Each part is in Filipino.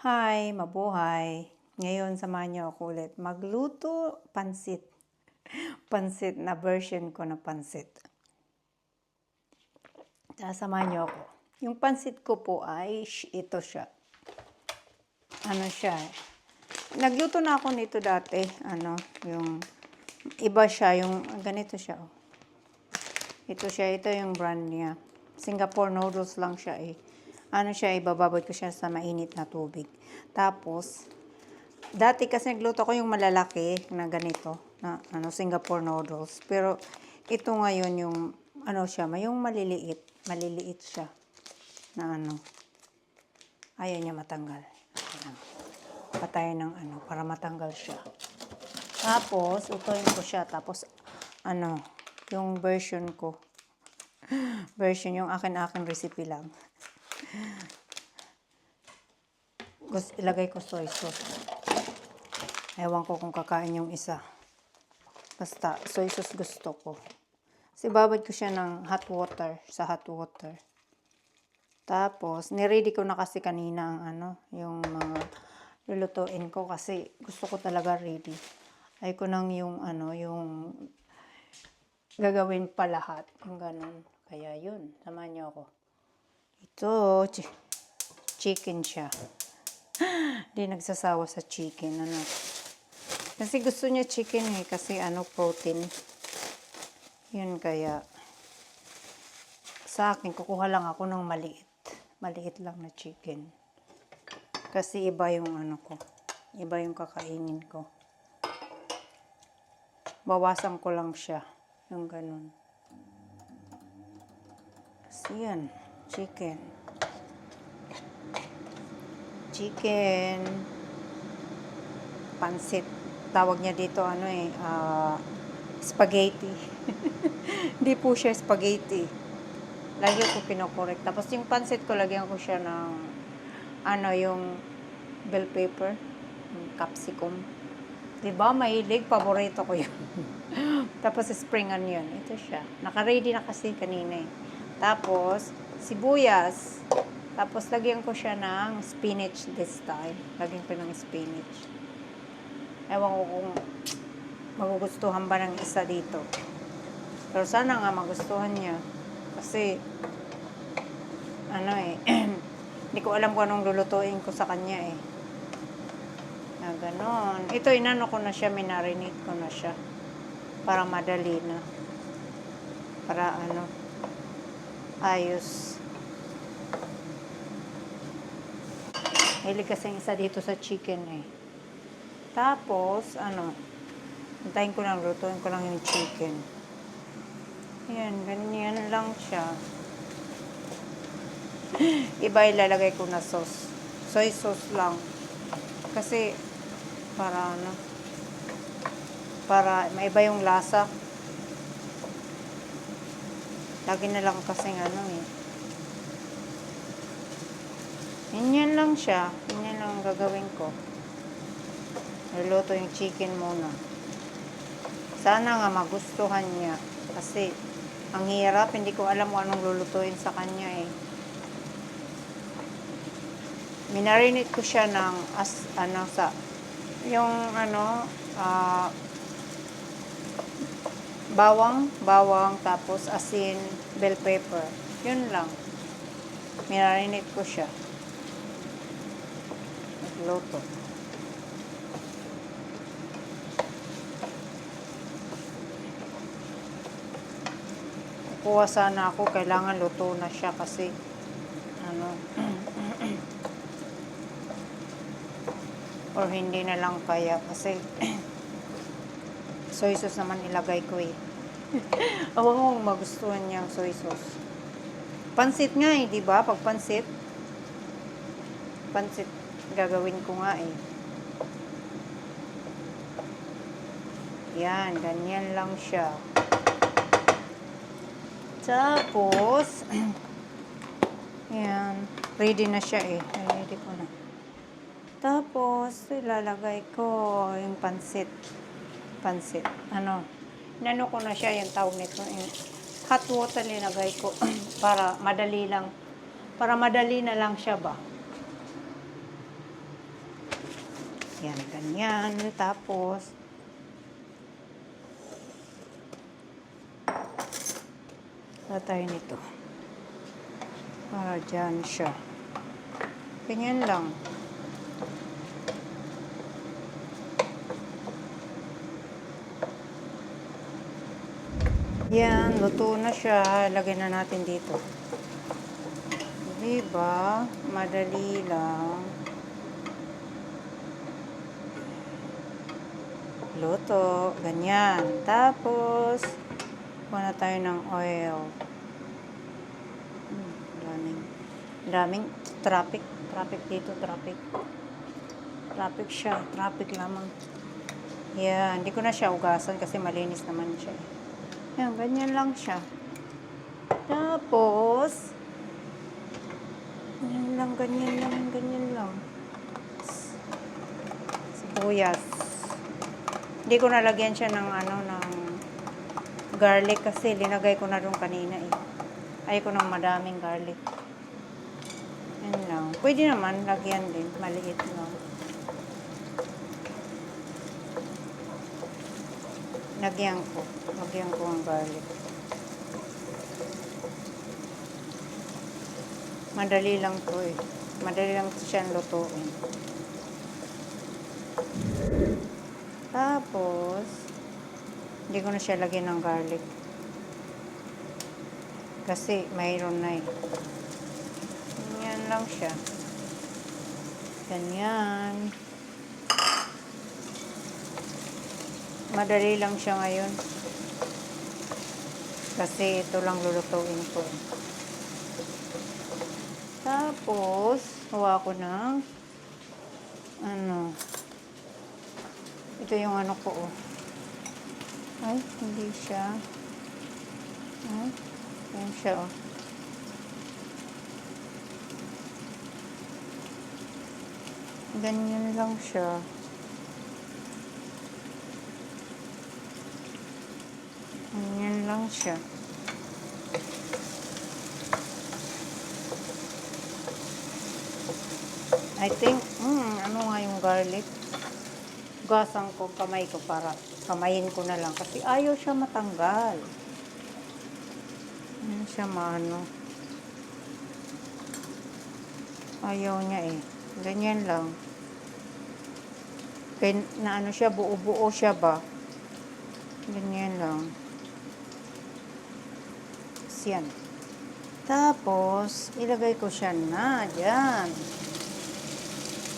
Hi, mabuhay. Ngayon, samahan niyo ako ulit magluto pansit. Pansit na version ko na pansit. Samahan niyo ako. Yung pansit ko po ay ito siya. Ano siya? Nagluto na ako nito dati. Yung iba siya, yung ganito siya. Ito siya, ito yung brand niya. Singapore noodles lang siya eh. Ibababad ko siya sa mainit na tubig. Tapos, dati kasi nagluto ko yung malalaki na ganito, na Singapore noodles. Pero, ito ngayon yung, yung maliliit. Maliliit siya. Na ayaw niya matanggal. Patayin ng para matanggal siya. Tapos, utoyin ko siya. Tapos, yung version ko. Version, yung akin recipe lang. Ilagay ko soy sauce. Ewan ko kung kakain yung isa. Basta, soy sauce gusto ko. Babad ko siya ng hot water, sa hot water. Tapos, niready ko na kasi kanina ang yung mga lulutuin ko kasi gusto ko talaga ready. Ay ko nang yung yung gagawin pa lahat. Yung ganun. Kaya yun, samahan niyo ako. Ito, chicken siya. Di nagsasawa sa chicken. Kasi gusto niya chicken eh. Kasi protein. Yun kaya. Sa akin, kukuha lang ako ng maliit. Maliit lang na chicken. Kasi iba yung ko. Iba yung kakainin ko. Bawasan ko lang siya. Yung ganun. Kasi yan. Chicken. Pansit. Tawag niya dito spaghetti. Hindi po siya spaghetti. Lagi ko kinokorek. Tapos yung pansit ko, lagyan ko siya ng yung bell pepper, capsicum. Diba? Mahilig. Paborito ko yun. Tapos spring onion. Ito siya. Naka-ready na kasi kanina eh. Tapos, sibuyas. Tapos, lagyan ko siya ng spinach this time. Lagyan ko ng spinach. Ewan ko kung magugustuhan ba ng isa dito. Pero sana nga magustuhan niya. Kasi, hindi ko alam kung anong lulutuin ko sa kanya eh. Na ganon. Ito, inano ko na siya, minarinate ko na siya. Para madali na. Para ayos. Hilig kasing isa dito sa chicken eh. Tapos, hintayin ko lang, lutuin ko lang yung chicken. Yan, ganyan lang siya. Iba ilalagay ko na sauce. Soy sauce lang. Kasi, para maiba yung lasa. Lagi na lang kasing Ganyan lang siya. Ganyan lang ang gagawin ko. Niluto yung chicken muna. Sana nga magustuhan niya. Kasi, ang hirap. Hindi ko alam kung anong lulutuin sa kanya eh. Minarinate ko siya ng bawang, tapos asin, bell pepper. Yun lang. Minarinate ko siya. Nagluto. Kuha sana ako, kailangan luto na siya kasi or hindi na lang kaya kasi soy sauce naman ilagay ko eh. Awan mo magustuhan niya ang soy sauce. Pansit nga eh, di ba? Pag pansit gagawin ko nga eh. Yan, ganyan lang siya. Tapos, yan, ready na siya eh. Ready ko na. Tapos, ilalagay ko yung pansit. Inano ko na siya, yung tawag nito. Hot water linagay ko para madali lang. Para madali na lang siya ba. Yan, ganyan. Tapos, tayo nito. Para dyan siya. Ganyan lang. Yan, luto na siya. Lagay na natin dito. Diba? Madali lang. Luto. Ganyan. Tapos, kuha na tayo ng oil. Daming traffic. Traffic dito, traffic. Traffic siya. Traffic lamang. Yan. Hindi ko na siya ugasan kasi malinis naman siya. Yan, ganyan lang siya. Tapos, ganyan lang, ganyan lang, ganyan lang. Sibuyas. Hindi ko nalagyan siya ng ng garlic kasi linagay ko na doon kanina eh. Ayoko ng madaming garlic. Yan lang. Pwede naman, lagyan din. Maliit lang. Lagyan ko. Lagyan ko ang garlic. Madali lang to eh. Madali lang siyang lutuin. Tapos, hindi ko na siya lagyan ng garlic. Kasi mayroon na eh. Ganyan lang siya. Ganyan. Madali lang siya ngayon. Kasi ito lang lulutuin ko. Tapos, huwa ko ng ito yung ko oh. Ay, hindi siya. Ay, yan siya oh. Ganyan lang siya. Ganyan lang siya. I think, ano nga yung garlic? Gasan ko kamay ko para kamayin ko na lang kasi ayaw siya matanggal. Ano siya maano? Ayaw niya eh. Ganyan lang. Kaya na ano siya, buo-buo siya ba? Ganyan lang. Yan. Tapos, ilagay ko siya na dyan.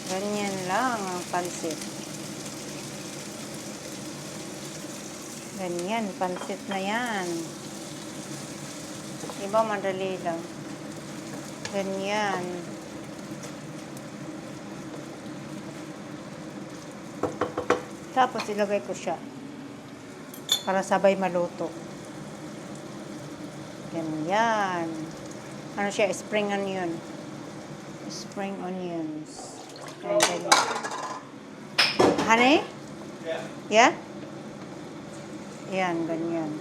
Ganyan lang ang pansit. Ganyan, pansit na yan. Diba madali lang. Ganyan. Tapos ilagay ko siya. Para sabay maluto. Ganyan. Ano siya? Spring onion. Spring onions. Ganyan. Honey? Yeah? Yan, ganyan.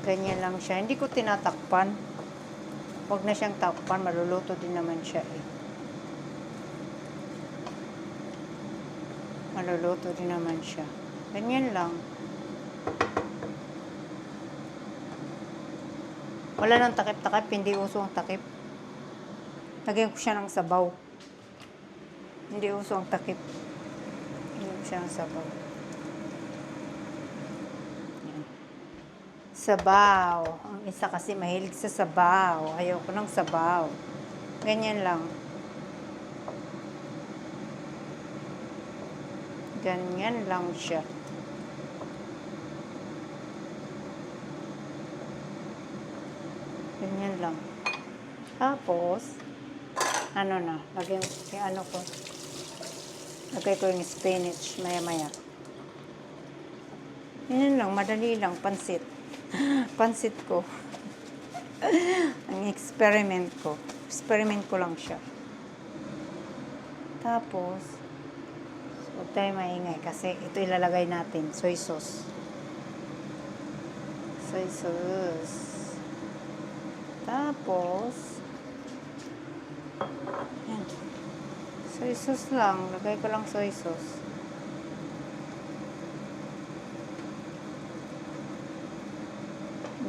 Ganyan lang siya. Hindi ko tinatakpan. Huwag na siyang takpan. Maluluto din naman siya eh. Maluluto din naman siya. Ganyan lang. Wala nang takip-takip. Hindi uso ang takip. Lagyan ko siya ng sabaw. Hindi uso ang takip. Lagyan ko siya ng sabaw. Sabaw. Ang isa kasi mahilig sa sabaw. Ayoko ng sabaw. Ganyan lang. Ganyan lang siya. Ganyan lang. Tapos, lagyan yung ko. Lagay ko yung spinach maya-maya. Ganyan lang, madali lang, pansit. Pansit ko. Ang experiment ko. Experiment ko lang siya. Tapos, huwag tayo maingay kasi ito ilalagay natin. Soy sauce. Soy sauce. Tapos, yan. Soy sauce lang. Lagay ko lang soy sauce.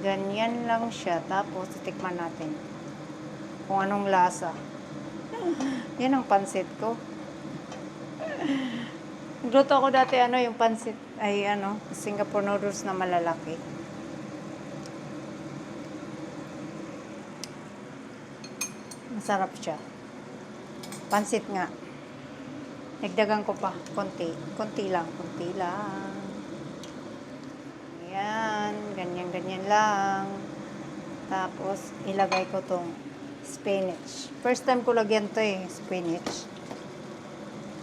Ganyan lang siya. Tapos, titikman natin kung anong lasa. Yan ang pansit ko. Nagluto ako dati, yung pansit, ay, Singapore noodles na malalaki. Masarap siya. Pansit nga. Nagdagan ko pa. Konti. Konti lang. Ayan. Ganyan lang. Tapos, ilagay ko tong spinach. First time ko lagyan to spinach.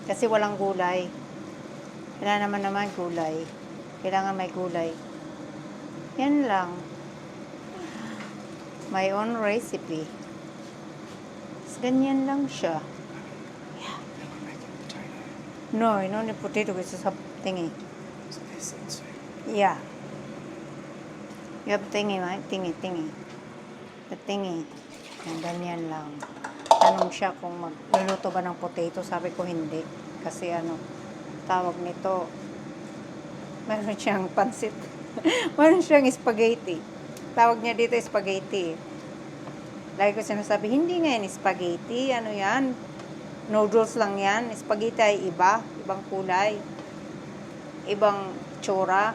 Kasi walang gulay. Kailangan naman gulay. Kailangan may gulay. Yan lang. My own recipe. Ganyan lang siya. Yeah. No, no need potato. It's just a thingy. Yeah. You have thingy, right? Thingy. The thingy. Yan, ganyan lang. Tanong siya kung magluluto ba ng potato. Sabi ko hindi. Kasi tawag nito, meron siyang pansit. Meron siyang spaghetti. Tawag niya dito spaghetti. Lagi ko sinasabi, hindi nga yan spaghetti. Ano yan? Noodles lang yan. Spaghetti ay iba. Ibang kulay. Ibang tsura.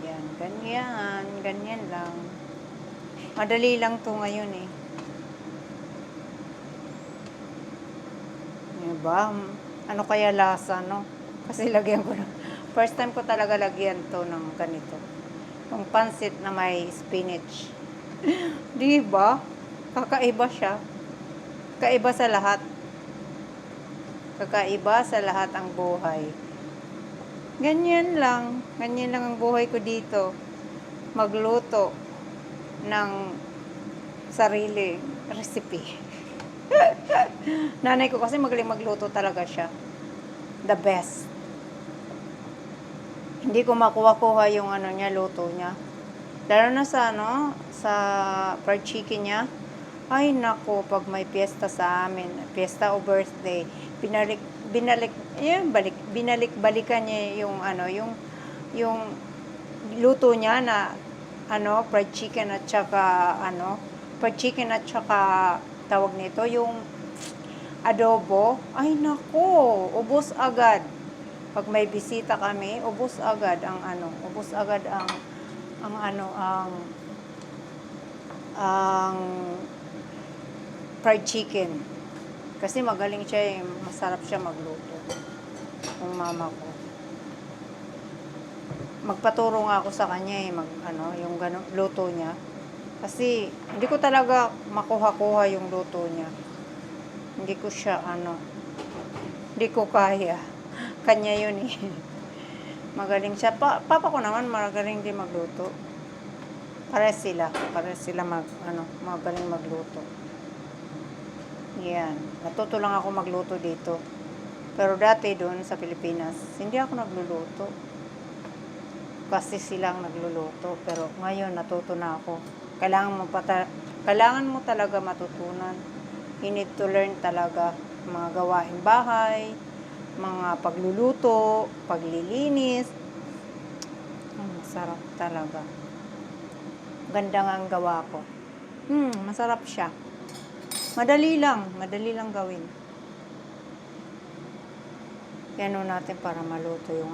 Yan. Ganyan. Ganyan lang. Madali lang to ngayon eh. Diba? Ano kaya lasa, no? Kasi lagyan ko na. First time ko talaga lagyan to ng ganito. Yung pansit na may spinach. Diba? Kakaiba siya. Kakaiba sa lahat. Kakaiba sa lahat ang buhay. Ganyan lang. Ganyan lang ang buhay ko dito. Magluto ng sarili recipe. Nanay ko kasi magaling magluto talaga siya. The best. Hindi ko makuha-kuha yung niya, luto niya. Lalo na sa sa fried chicken niya. Ay nako, pag may piyesta sa amin, piyesta o birthday, binalik-balikan niya yung luto niya na fried chicken at saka tawag nito yung adobo. Ay nako, ubos agad. Pag may bisita kami, ubos agad ang fried chicken. Kasi magaling siya, masarap siya magluto. Yung mama ko. Magpaturo nga ako sa kanya yung luto niya. Kasi hindi ko talaga makuha-kuha yung luto niya. Hindi ko siya hindi ko kaya. Kanya yun eh. Magaling siya. Papa ko naman magaling din magluto. Pares sila magaling magluto. Yan. Natuto lang ako magluto dito. Pero dati doon sa Pilipinas, hindi ako nagluluto. Kasi silang nagluluto. Pero ngayon, natuto na ako. Kailangan mo talaga matutunan. You need to learn talaga mga gawain bahay, mga pagluluto, paglilinis. Masarap talaga. Ganda nga ang gawa ko. Masarap siya. Madali lang gawin. Yan natin para maluto yung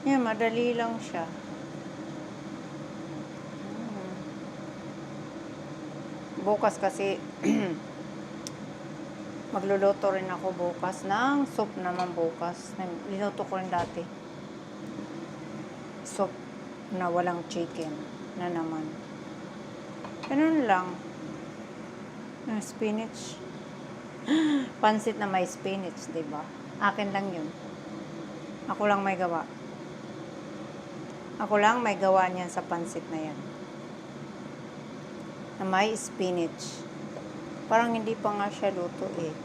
Yan, madali lang siya. Bukas kasi magluluto rin ako bukas ng soup naman bukas. Linuto ko rin dati. Soup na walang chicken na naman. Ganun lang. Spinach. Pansit na may spinach, diba? Akin lang yun. Ako lang may gawa. Ako lang may gawa niyan sa pansit na yan. Na may spinach. Parang hindi pa nga siya luto eh.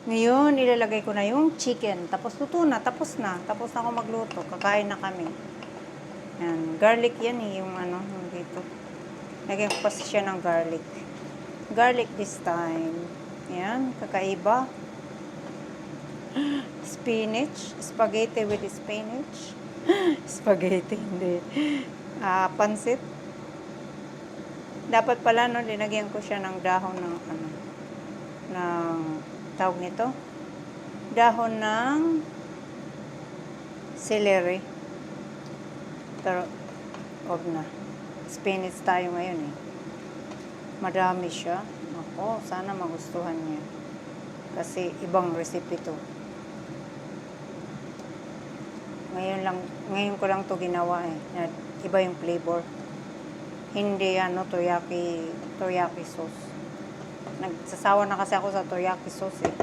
Ngayon, ilalagay ko na yung chicken. Tapos luto na, tapos na. Tapos na ako magluto. Kakain na kami. Yan. Garlic yan eh, yung dito. Lagyan ko pa siya ng garlic. Garlic this time. Yan, kakaiba. Spinach. Spaghetti with spinach. Spaghetti, hindi. Pansit. Dapat pala, no, linagyan ko siya ng dahon ng, ng, tawag nito? Dahon ng celery. Pero, wag na. Spinach tayo ngayon eh. Madami siya. Ako, sana magustuhan niya. Kasi ibang recipe to. Ngayon ko lang to ginawa eh. Iba yung flavor. Hindi teriyaki sauce. Nagsasawa na kasi ako sa teriyaki sauce eh.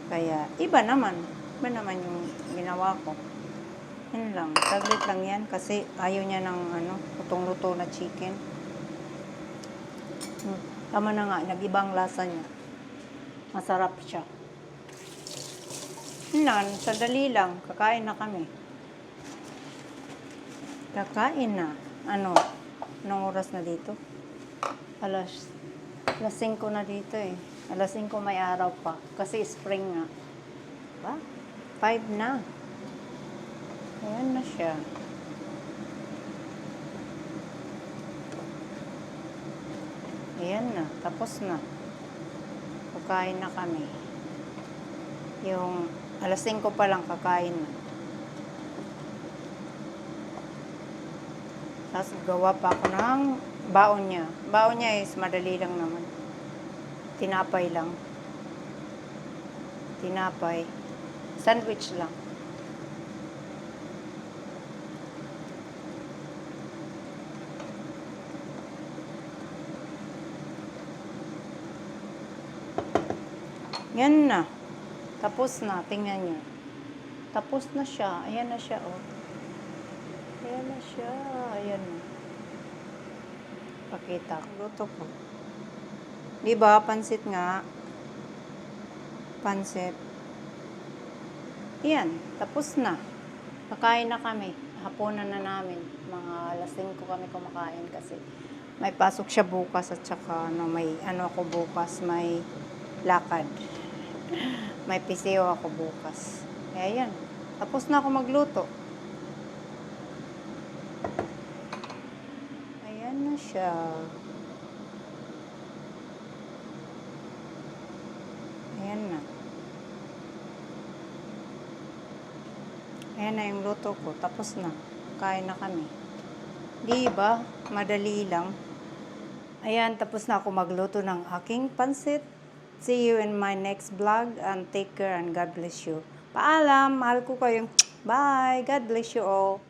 Kaya, iba naman yung ginawa ko. Yun lang. Saglit lang yan kasi ayaw niya ng lutong-luto na chicken. Tama na nga, nag-ibang lasa niya. Masarap siya. Yun lang, sadali lang. Kakain na kami. Kakain na. Anong oras na dito? Alas 5 na dito eh. Alas 5 may araw pa. Kasi spring nga. Diba? 5 na. Ayan na siya. Ayan na. Tapos na. Kakain na kami. Yung alas 5 pa lang kakain na. Tapos gawa pa ako ng baon niya. Baon niya is madali lang naman. Tinapay lang. Tinapay. Sandwich lang. Yan na. Tapos na. Tingnan niyo. Tapos na siya. Ayan na siya, oh. Ayan na siya. Ayan na. Pakita. Luto ko. Diba? Pansit nga. Pansit. Ayan. Tapos na. Kakain na kami. Hapunan na namin. Mga alas 5 kami kumakain kasi may pasok siya bukas at saka ako bukas. May lakad. May piseo ako bukas. Kaya yan. Tapos na ako magluto. Ayan na siya. Ayan na. Ayan na yung luto ko. Tapos na. Kain na kami. Diba? Madali lang. Ayan, tapos na ako magluto ng aking pansit. See you in my next vlog and take care and God bless you. Paalam, mahal ko kayo. Bye. God bless you all.